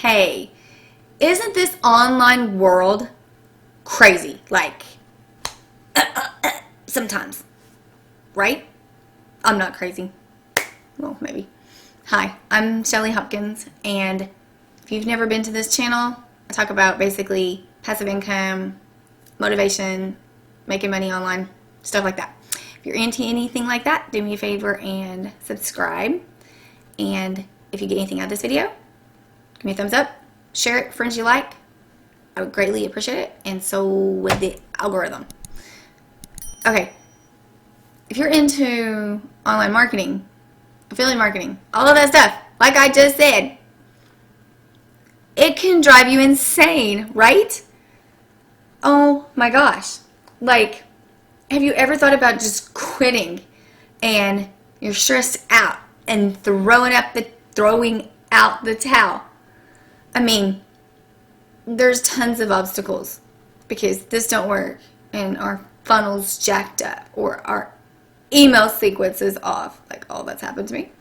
hey, isn't this online world crazy? Like, sometimes, right? I'm not crazy. Well, maybe. Hi, I'm Shelly Hopkins, and if you've never been to this channel, I talk about basically passive income, motivation, making money online, stuff like that. If you're into anything like that, do me a favor and subscribe. And if you get anything out of this video, give me a thumbs up, share it with friends you like. I would greatly appreciate it, and so would the algorithm. Okay, if you're into online marketing, affiliate marketing, all of that stuff, like I just said, it can drive you insane, right? Oh my gosh. Like, have you ever thought about just quitting and you're stressed out and throwing out the towel? I mean, there's tons of obstacles because this don't work and our funnel's jacked up or our email sequence is off. Like, all that's happened to me.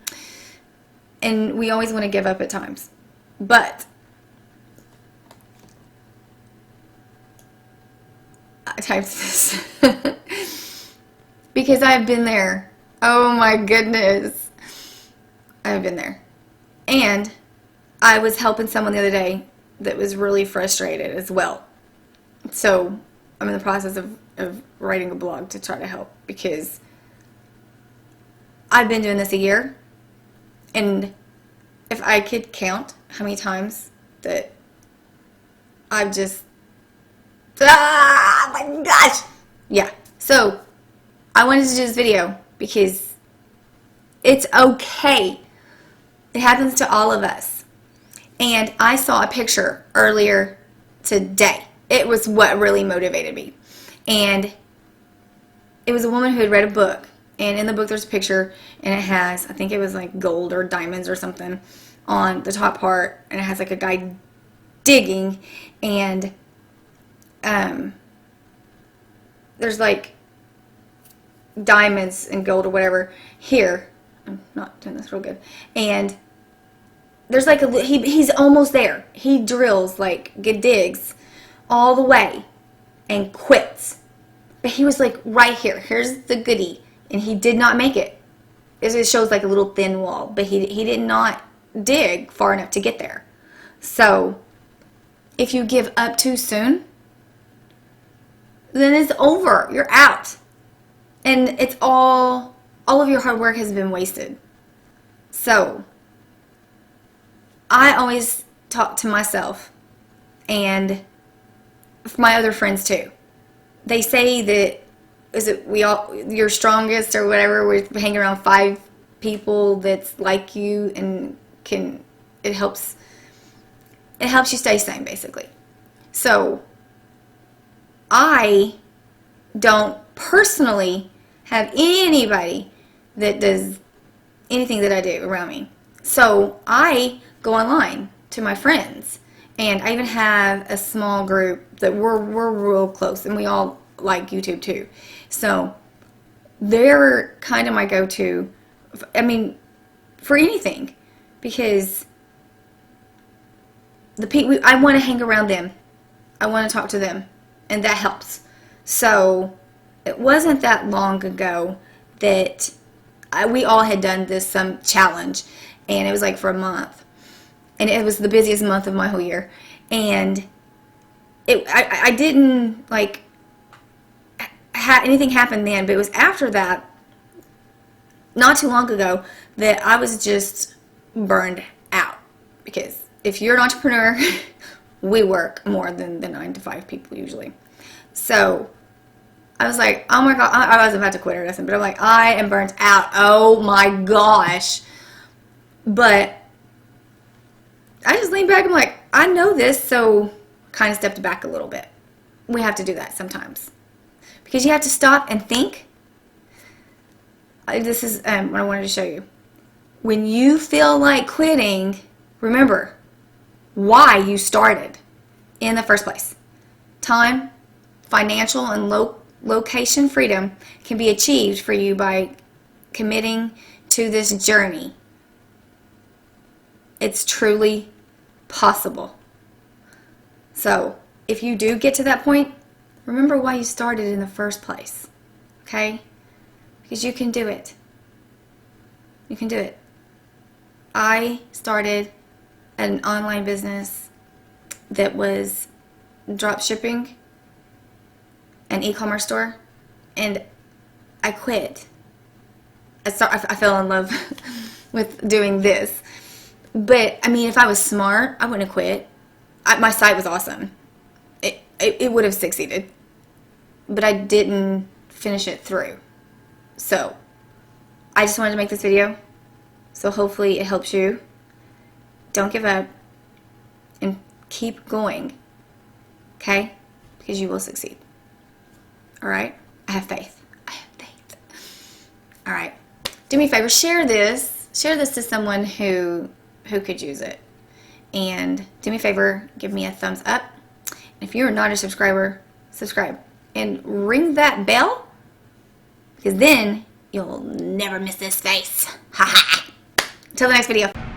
And we always want to give up at times. But I typed this because I've been there. Oh my goodness. I've been there. And I was helping someone the other day that was really frustrated as well. So I'm in the process of writing a blog to try to help, because I've been doing this a year, and if I could count how many times that I've just, oh my gosh. Yeah. So I wanted to do this video because it's okay. It happens to all of us. And I saw a picture earlier today. It was what really motivated me. And it was a woman who had read a book. And in the book there's a picture, and it has, I think it was like gold or diamonds or something on the top part. And it has like a guy digging, and there's like diamonds and gold or whatever here. I'm not doing this real good. And there's like he's almost there. He drills, like, digs all the way and quits. But he was like right here. Here's the goodie. And he did not make it. It shows like a little thin wall, but he did not dig far enough to get there. So if you give up too soon, then it's over. You're out. And it's all of your hard work has been wasted. So I always talk to myself and my other friends too. They say that you're strongest or whatever, we hang around 5 people that's like you, and it helps you stay sane, basically. So I don't personally have anybody that does anything that I do around me. So I go online to my friends, and I even have a small group that we're real close, and we all like YouTube too. So they're kind of my go-to, I mean, for anything, because I want to hang around them. I want to talk to them, and that helps. So it wasn't that long ago that we all had done some challenge, and it was like for a month, and it was the busiest month of my whole year. And I didn't like anything happen then, but it was after that, not too long ago, that I was just burned out. Because if you're an entrepreneur, we work more than the 9-to-5 people usually. So I was like, oh my God, I wasn't about to quit or nothing, but I'm like, I am burnt out. Oh my gosh. But I just leaned back and I'm like, I know this, so kind of stepped back a little bit. We have to do that sometimes, because you have to stop and think. This is what I wanted to show you. When you feel like quitting, remember why you started in the first place. Time, financial, and location freedom can be achieved for you by committing to this journey. It's truly possible. So if you do get to that point, remember why you started in the first place, okay? Because you can do it. You can do it. I started an online business that was drop shipping, an e-commerce store, and I quit. I fell in love with doing this. But, I mean, if I was smart, I wouldn't have quit. My site was awesome. It would have succeeded. But I didn't finish it through. So, I just wanted to make this video. So, hopefully it helps you. Don't give up. And keep going. Okay? Because you will succeed. Alright? I have faith. I have faith. Alright. Do me a favor. Share this. Share this to someone who could use it. And do me a favor. Give me a thumbs up. If you're not a subscriber, subscribe. And ring that bell. Because then you'll never miss this face. Ha ha. Until the next video.